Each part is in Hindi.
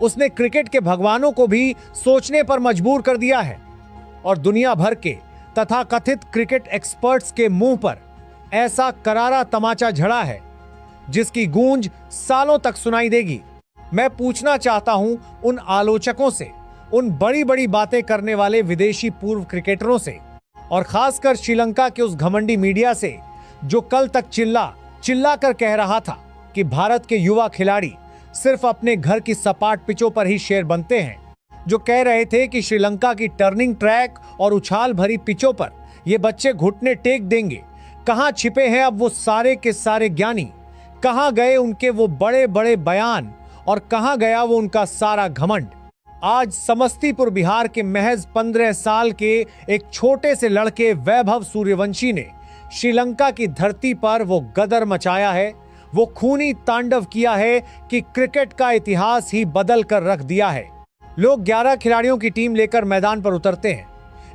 उसने क्रिकेट के भगवानों को भी सोचने पर मजबूर कर दिया है और दुनिया भर के तथाकथित क्रिकेट एक्सपर्ट्स के मुंह पर ऐसा करारा तमाचा झड़ा है जिसकी गूंज सालों तक सुनाई देगी। मैं पूछना चाहता हूं उन आलोचकों से, उन बड़ी बड़ी बातें करने वाले विदेशी पूर्व क्रिकेटरों से और खासकर श्रीलंका के उस घमंडी मीडिया से जो कल तक चिल्ला कर कह रहा था कि भारत के युवा खिलाड़ी सिर्फ अपने घर की सपाट पिचों पर ही शेर बनते हैं, जो कह रहे थे कि श्रीलंका की टर्निंग ट्रैक और उछाल भरी पिचों पर ये बच्चे घुटने टेक देंगे। कहां छिपे हैं अब वो सारे के सारे ज्ञानी? कहां गए उनके वो बड़े बड़े बयान और कहां गया वो उनका सारा घमंड? आज समस्तीपुर बिहार के महज 15 साल के एक छोटे से लड़के वैभव सूर्यवंशी ने श्रीलंका की धरती पर वो गदर मचाया है, वो खूनी तांडव किया है कि क्रिकेट का इतिहास ही बदल कर रख दिया है। लोग 11 खिलाड़ियों की टीम लेकर मैदान पर उतरते हैं,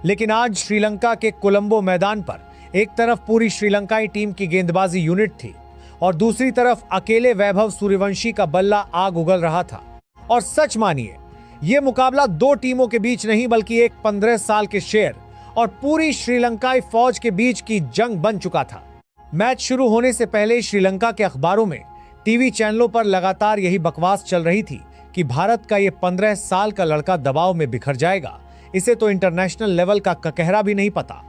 लेकिन आज श्रीलंका के कोलंबो मैदान पर एक तरफ पूरी श्रीलंकाई टीम की गेंदबाजी यूनिट थी और दूसरी तरफ अकेले वैभव सूर्यवंशी का बल्ला आग उगल रहा था। और सच मानिए, यह मुकाबला दो टीमों के बीच नहीं बल्कि एक 15 साल के शेर और पूरी श्रीलंकाई फौज के बीच की जंग बन चुका था। मैच शुरू होने से पहले श्रीलंका के अखबारों में, टीवी चैनलों पर लगातार यही बकवास चल रही थी कि भारत का ये 15 साल का लड़का दबाव में बिखर जाएगा, इसे तो इंटरनेशनल लेवल का ककहरा भी नहीं पता।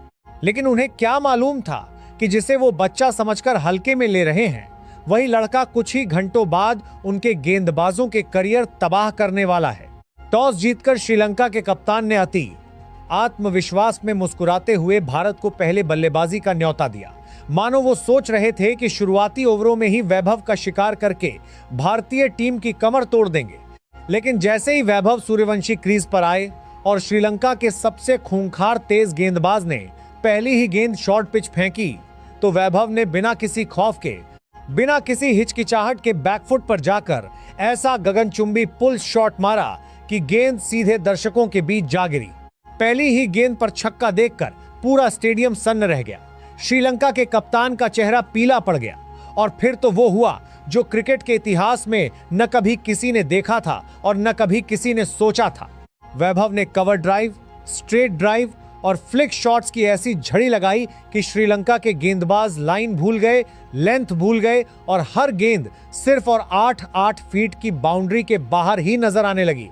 लेकिन उन्हें क्या मालूम था कि जिसे वो बच्चा समझकर हल्के में ले रहे हैं, वही लड़का कुछ ही घंटों बाद उनके गेंदबाजों के करियर तबाह करने वाला है। टॉस जीतकर श्रीलंका के कप्तान ने अति आत्मविश्वास में मुस्कुराते हुए भारत को पहले बल्लेबाजी का न्योता दिया, मानो वो सोच रहे थे कि शुरुआती ओवरों में ही वैभव का शिकार करके भारतीय टीम की कमर तोड़ देंगे। लेकिन जैसे ही वैभव सूर्यवंशी क्रीज पर आए और श्रीलंका के सबसे खूंखार तेज गेंदबाज ने पहली ही गेंद शॉर्ट पिच फेंकी, तो वैभव ने बिना किसी खौफ के, बिना किसी हिचकिचाहट के बैकफुट पर जाकर ऐसा गगनचुंबी पुल शॉट मारा कि गेंद सीधे दर्शकों के बीच जा गिरी। पहली ही गेंद पर छक्का देखकर पूरा स्टेडियम सन्न रह गया। श्रीलंका के कप्तान का चेहरा पीला पड़ गया और फिर तो वो हुआ जो क्रिकेट के इतिहास में न कभी किसी ने देखा था और न कभी किसी ने सोचा था। वैभव ने कवर ड्राइव, स्ट्रेट ड्राइव और फ्लिक शॉट्स की ऐसी झड़ी लगाई कि श्रीलंका के गेंदबाज लाइन भूल गए, लेंथ भूल गए और हर गेंद सिर्फ और 8-8 फीट की बाउंड्री के बाहर ही नजर आने लगी।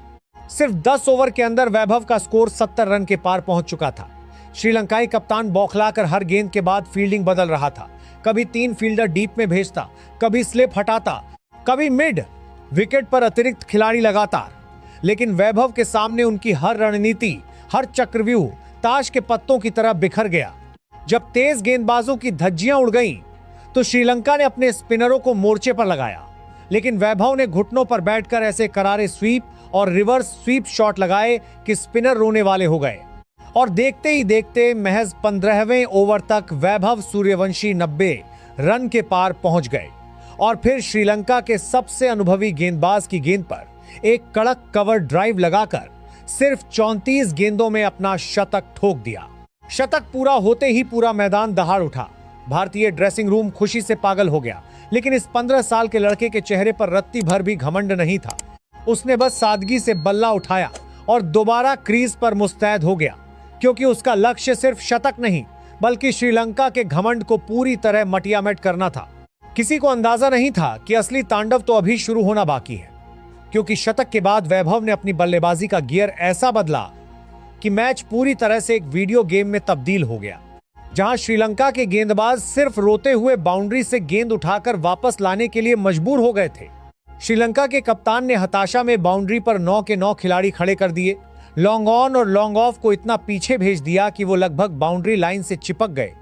सिर्फ 10 ओवर के अंदर वैभव का स्कोर 70 रन के पार पहुंच चुका था। श्रीलंकाई कप्तान बौखलाकर हर गेंद के बाद फील्डिंग बदल रहा था। कभी 3 फील्डर डीप में भेजता, कभी स्लिप हटाता, कभी मिड विकेट पर अतिरिक्त खिलाड़ी लगातार। लेकिन वैभव के सामने उनकी हर रणनीति, हर चक्रव्यूह ताश के पत्तों की तरह बिखर गया। जब तेज गेंदबाजों की धज्जियां उड़ गईं, तो श्रीलंका ने अपने स्पिनरों को मोर्चे पर लगाया, लेकिन वैभव ने घुटनों पर बैठकर ऐसे करारे स्वीप और रिवर्स स्वीप शॉट लगाए कि स्पिनर रोने वाले हो गए। और देखते ही देखते महज 15वें ओवर तक वैभव सूर्यवंशी 90 रन के पार पहुंच गए और फिर श्रीलंका के सबसे अनुभवी गेंदबाज की गेंद पर एक कड़क कवर ड्राइव लगाकर सिर्फ 34 गेंदों में अपना शतक ठोक दिया। शतक पूरा होते ही पूरा मैदान दहाड़ उठा। भारतीय ड्रेसिंग रूम खुशी से पागल हो गया, लेकिन इस 15 साल के लड़के के चेहरे पर रत्ती भर भी घमंड नहीं था। उसने बस सादगी से बल्ला उठाया और दोबारा क्रीज पर मुस्तैद हो गया, क्योंकि उसका लक्ष्य सिर्फ शतक नहीं बल्कि श्रीलंका के घमंड को पूरी तरह मटियामेट करना था। किसी को अंदाजा नहीं था कि असली तांडव तो अभी शुरू होना बाकी है, क्योंकि शतक के बाद वैभव ने अपनी बल्लेबाजी का गियर ऐसा बदला कि मैच पूरी तरह से एक वीडियो गेम में तब्दील हो गया, जहां श्रीलंका के गेंदबाज सिर्फ रोते हुए बाउंड्री से गेंद उठाकर वापस लाने के लिए मजबूर हो गए थे। श्रीलंका के कप्तान ने हताशा में बाउंड्री पर 9 के 9 खिलाड़ी खड़े कर दिए। लॉन्ग ऑन और लॉन्ग ऑफ को इतना पीछे भेज दिया कि वो लगभग बाउंड्री लाइन से चिपक गए।